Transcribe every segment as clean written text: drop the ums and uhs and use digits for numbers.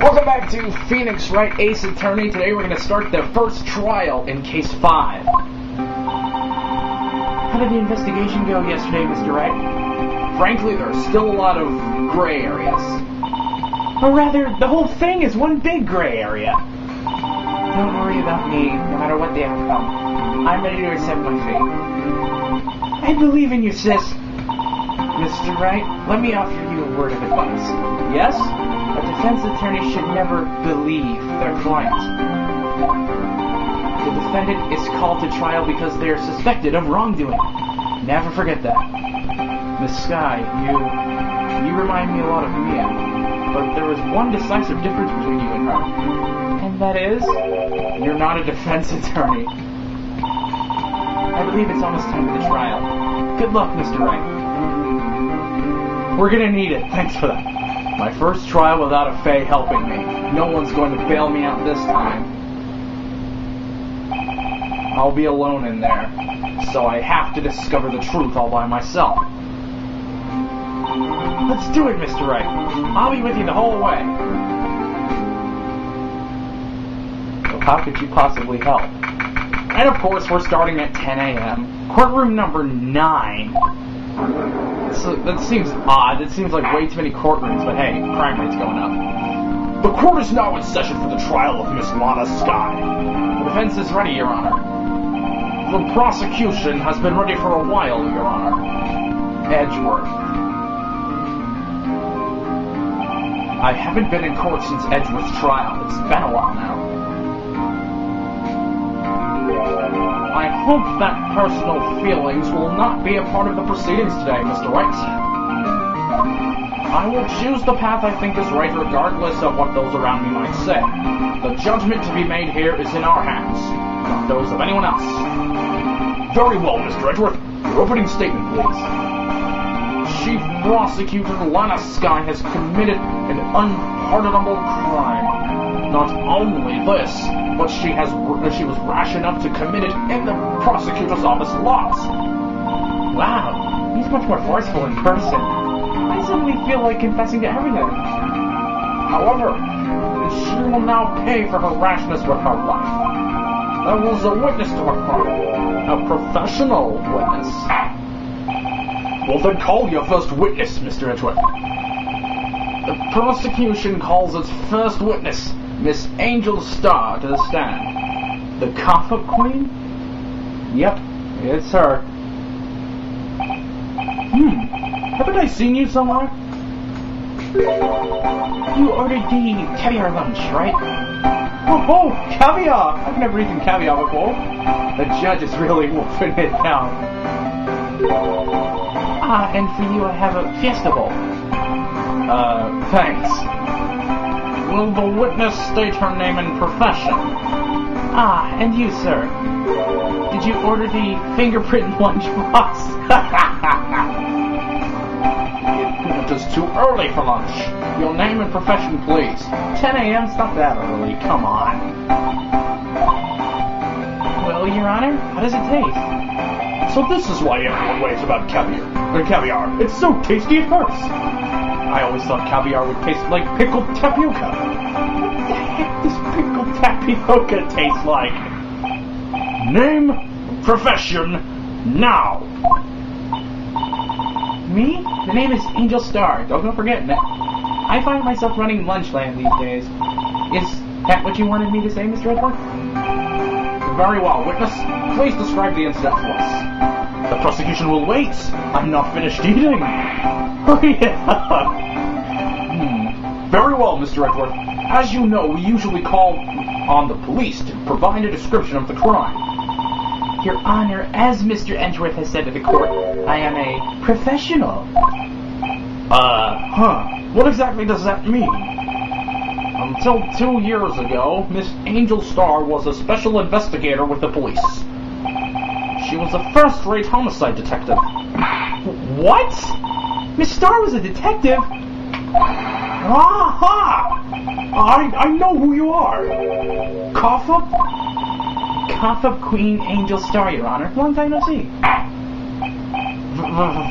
Welcome back to Phoenix Wright Ace Attorney. Today we're going to start the first trial in Case 5. How did the investigation go yesterday, Mr. Wright? Frankly, there's still a lot of gray areas. Or rather, the whole thing is one big gray area. Don't worry about me, no matter what the outcome. I'm ready to accept my fate. I believe in you, sis. Mr. Wright, let me offer you a word of advice. Yes? A defense attorney should never believe their client. The defendant is called to trial because they are suspected of wrongdoing. Never forget that. Miss Sky, you remind me a lot of Mia, but there is one decisive difference between you and her. And that is, you're not a defense attorney. I believe it's almost time for the trial. Good luck, Mr. Wright. We're gonna need it. Thanks for that. My first trial without a Fae helping me. No one's going to bail me out this time. I'll be alone in there, so I have to discover the truth all by myself. Let's do it, Mr. Wright. I'll be with you the whole way. So how could you possibly help? And of course, we're starting at 10 a.m. Courtroom number 9. So that seems odd. It seems like way too many courtrooms, but hey, crime rate's going up. The court is now in session for the trial of Miss Lana Sky. The defense is ready, Your Honor. The prosecution has been ready for a while, Your Honor. Edgeworth. I haven't been in court since Edgeworth's trial. It's been a while now. I hope that personal feelings will not be a part of the proceedings today, Mr. Wright. I will choose the path I think is right regardless of what those around me might say. The judgment to be made here is in our hands, not those of anyone else. Very well, Mr. Edgeworth. Your opening statement, please. Chief Prosecutor Lana Sky has committed an unpardonable crime. Not only this, but she was rash enough to commit it in the prosecutor's office lots. Wow, he's much more forceful in person. I suddenly feel like confessing to everything. However, she will now pay for her rashness with her life. I was a witness to her crime, a professional witness. Well then call your first witness, Mr. Edgeworth. The prosecution calls its first witness, Miss Angel Star, to the stand. The Cough-Up Queen? Yep, it's her. Haven't I seen you somewhere? You ordered the caviar lunch, right? Oh, caviar! I've never eaten caviar before. The judge is really wolfing it down. And for you I have a fiesta bowl. Thanks. Will the witness state her name and profession? And you, sir. Did you order the fingerprint lunchbox? It is too early for lunch. Your name and profession, please. 10 a.m.? It's not that early. Come on. Well, Your Honor, how does it taste? So this is why everyone raves about caviar. It's so tasty it hurts. I always thought caviar would taste like pickled tapioca. What the heck does pickled tapioca taste like? Name, profession, now. Me? The name is Angel Star. Don't forget that. I find myself running Lunchland these days. Is that what you wanted me to say, Mr. Edgeworth? Very well, witness. Please describe the incident to us. The prosecution will wait. I'm not finished eating. Hurry up. Very well, Mr. Edgeworth. As you know, we usually call on the police to provide a description of the crime. Your Honor, as Mr. Edgeworth has said to the court, I am a professional. What exactly does that mean? Until 2 years ago, Miss Angel Star was a special investigator with the police. She was a first-rate homicide detective. What? Miss Star was a detective? Aha! I know who you are. Cough-Up? Cough-Up Queen Angel Star, Your Honor. Long time no see.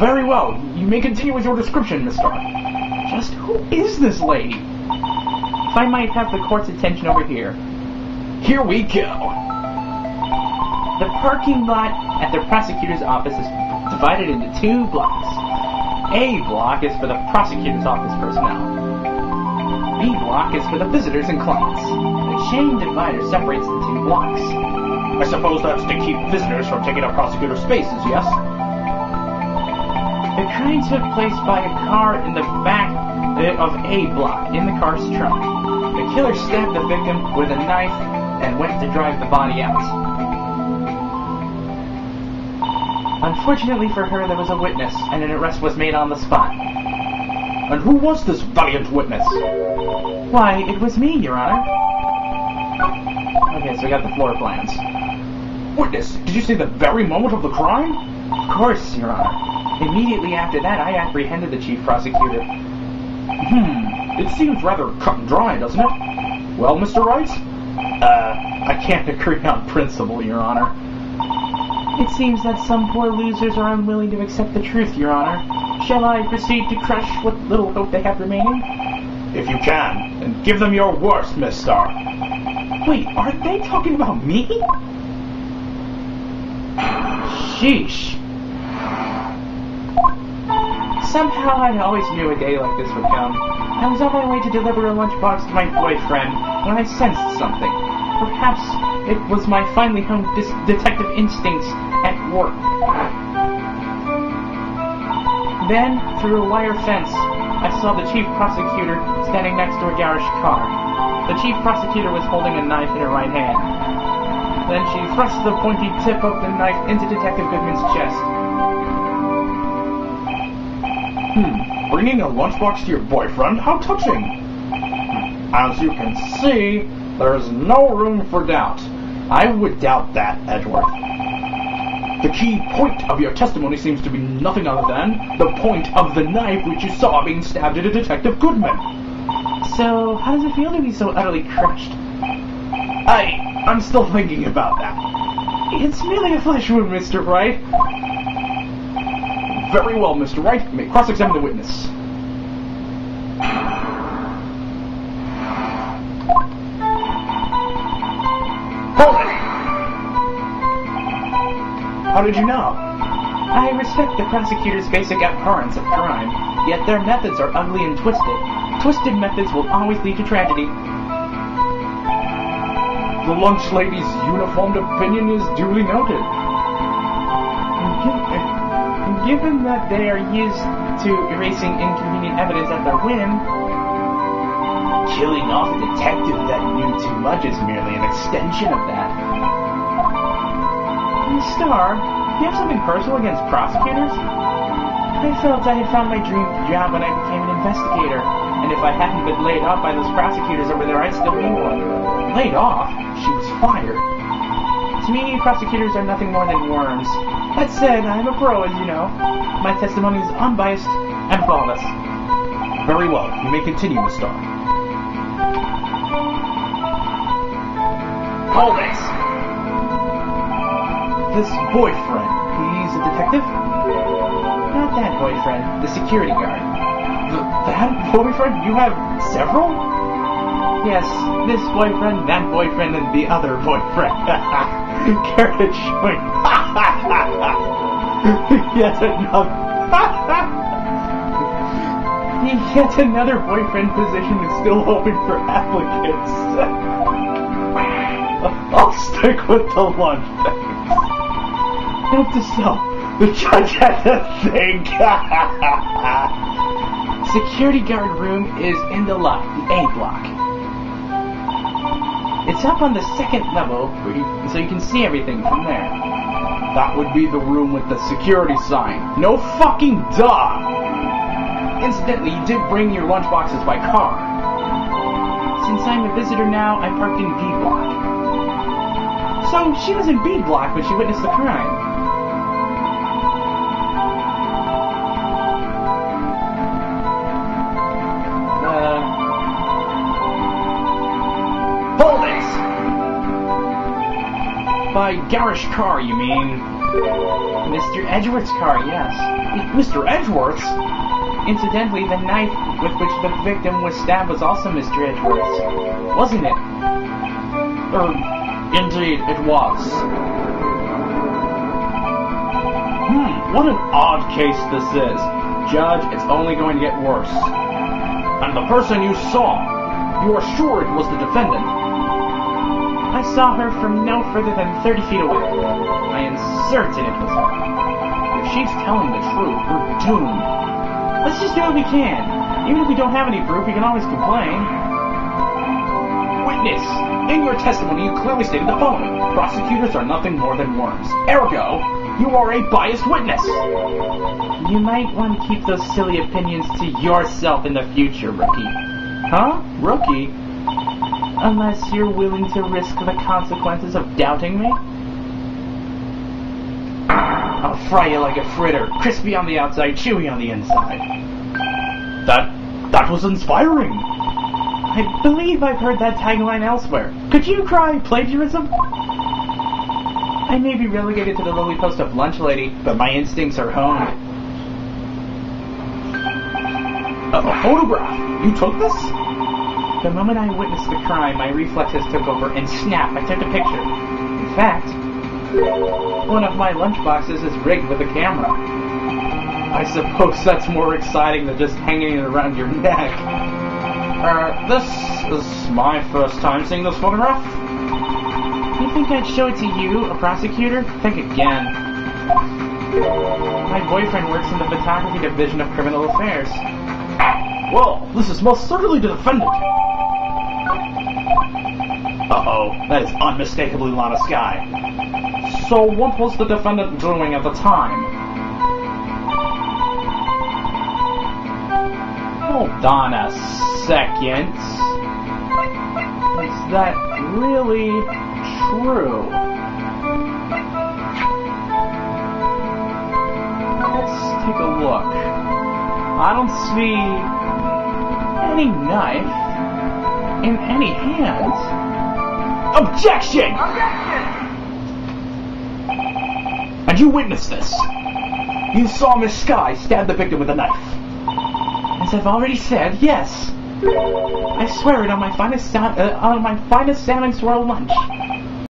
Very well. You may continue with your description, Miss Star. Just who is this lady? if I might have the court's attention over here. Here we go. The parking lot at the prosecutor's office is divided into 2 blocks. A block is for the prosecutor's office personnel. B block is for the visitors and clients. The chain divider separates the 2 blocks. I suppose that's to keep visitors from taking up prosecutor spaces, yes? The crime took place by a car in the back of A block, in the car's trunk. The killer stabbed the victim with a knife and went to drive the body out. Unfortunately for her, there was a witness, and an arrest was made on the spot. And who was this valiant witness? Why, it was me, Your Honor. Okay, so we got the floor plans. Witness, did you see the very moment of the crime? Of course, Your Honor. Immediately after that, I apprehended the chief prosecutor. It seems rather cut and dry, doesn't it? Well, Mr. Wright? I can't agree on principle, Your Honor. It seems that some poor losers are unwilling to accept the truth, Your Honor. Shall I proceed to crush what little hope they have remaining? If you can, and give them your worst, Miss Starr. Wait, are they talking about me? Sheesh. Somehow I always knew a day like this would come. I was on my way to deliver a lunchbox to my boyfriend when I sensed something. Perhaps it was my finely honed detective instincts at work. Then, through a wire fence, I saw the chief prosecutor standing next to a garage car. The chief prosecutor was holding a knife in her right hand. Then she thrust the pointy tip of the knife into Detective Goodman's chest. Bringing a lunchbox to your boyfriend? How touching! As you can see, there's no room for doubt. I would doubt that, Edgeworth. The key point of your testimony seems to be nothing other than the point of the knife which you saw being stabbed into Detective Goodman. So, how does it feel to be so utterly crushed? I'm still thinking about that. It's merely a flesh wound, Mr. Wright. Very well, Mr. Wright. You may cross-examine the witness. Hold it! How did you know? I respect the prosecutor's basic abhorrence of crime, yet their methods are ugly and twisted. Twisted methods will always lead to tragedy. The lunch lady's uniformed opinion is duly noted. Given that they are used to erasing inconvenient evidence at their whim, killing off a detective that knew too much is merely an extension of that. Star, do you have something personal against prosecutors? I felt I had found my dream job when I became an investigator, and if I hadn't been laid off by those prosecutors over there, I'd still be one. Laid off? She was fired. To me, prosecutors are nothing more than worms. That said, I'm a pro, as you know. My testimony is unbiased and flawless. Very well. You may continue, Miss Starr. Hold it! This boyfriend, he's a detective? Not that boyfriend, the security guard. That boyfriend? You have several? Yes, this boyfriend, that boyfriend, and the other boyfriend. Carriage showing. Yet another boyfriend position is still open for applicants. I'll stick with the lunch. Note to self, the judge had to think. Security guard room is in the lot, the A block. It's up on the second level, so you can see everything from there. That would be the room with the security sign. No fucking duh! Incidentally, you did bring your lunchboxes by car. Since I'm a visitor now, I parked in B block. So, she was in B block when she witnessed the crime. Hold it! By garage car, you mean? Mr. Edgeworth's car, yes. Mr. Edgeworth's? Incidentally, the knife with which the victim was stabbed was also Mr. Edgeworth's, wasn't it? Indeed, it was. What an odd case this is. Judge, it's only going to get worse. And the person you saw, you are sure it was the defendant? I saw her from no further than 30 feet away. I am certain it was her. If she's telling the truth, we're doomed. Let's just do what we can. Even if we don't have any proof, we can always complain. Witness, in your testimony you clearly stated the following. Prosecutors are nothing more than worms. Ergo, you are a biased witness. You might want to keep those silly opinions to yourself in the future, rookie. Huh? Rookie? Unless you're willing to risk the consequences of doubting me. I'll fry you like a fritter, crispy on the outside, chewy on the inside. That was inspiring. I believe I've heard that tagline elsewhere. Could you cry plagiarism? I may be relegated to the lowly post of lunch lady, but my instincts are honed. A photograph? You took this? The moment I witnessed the crime, my reflexes took over, and snap, I took a picture. In fact, one of my lunchboxes is rigged with a camera. I suppose that's more exciting than just hanging it around your neck. This is my first time seeing this photograph. You think I'd show it to you, a prosecutor? Think again. My boyfriend works in the photography division of criminal affairs. Well, this is most certainly the defendant. Uh-oh, that is unmistakably Lana Skye. So what was the defendant doing at the time? Hold on a second. Is that really true? Let's take a look. I don't see any knife in any hands. Objection! And you witnessed this. You saw Miss Skye stab the victim with a knife. As I've already said, yes. I swear it on my finest salmon swirl lunch.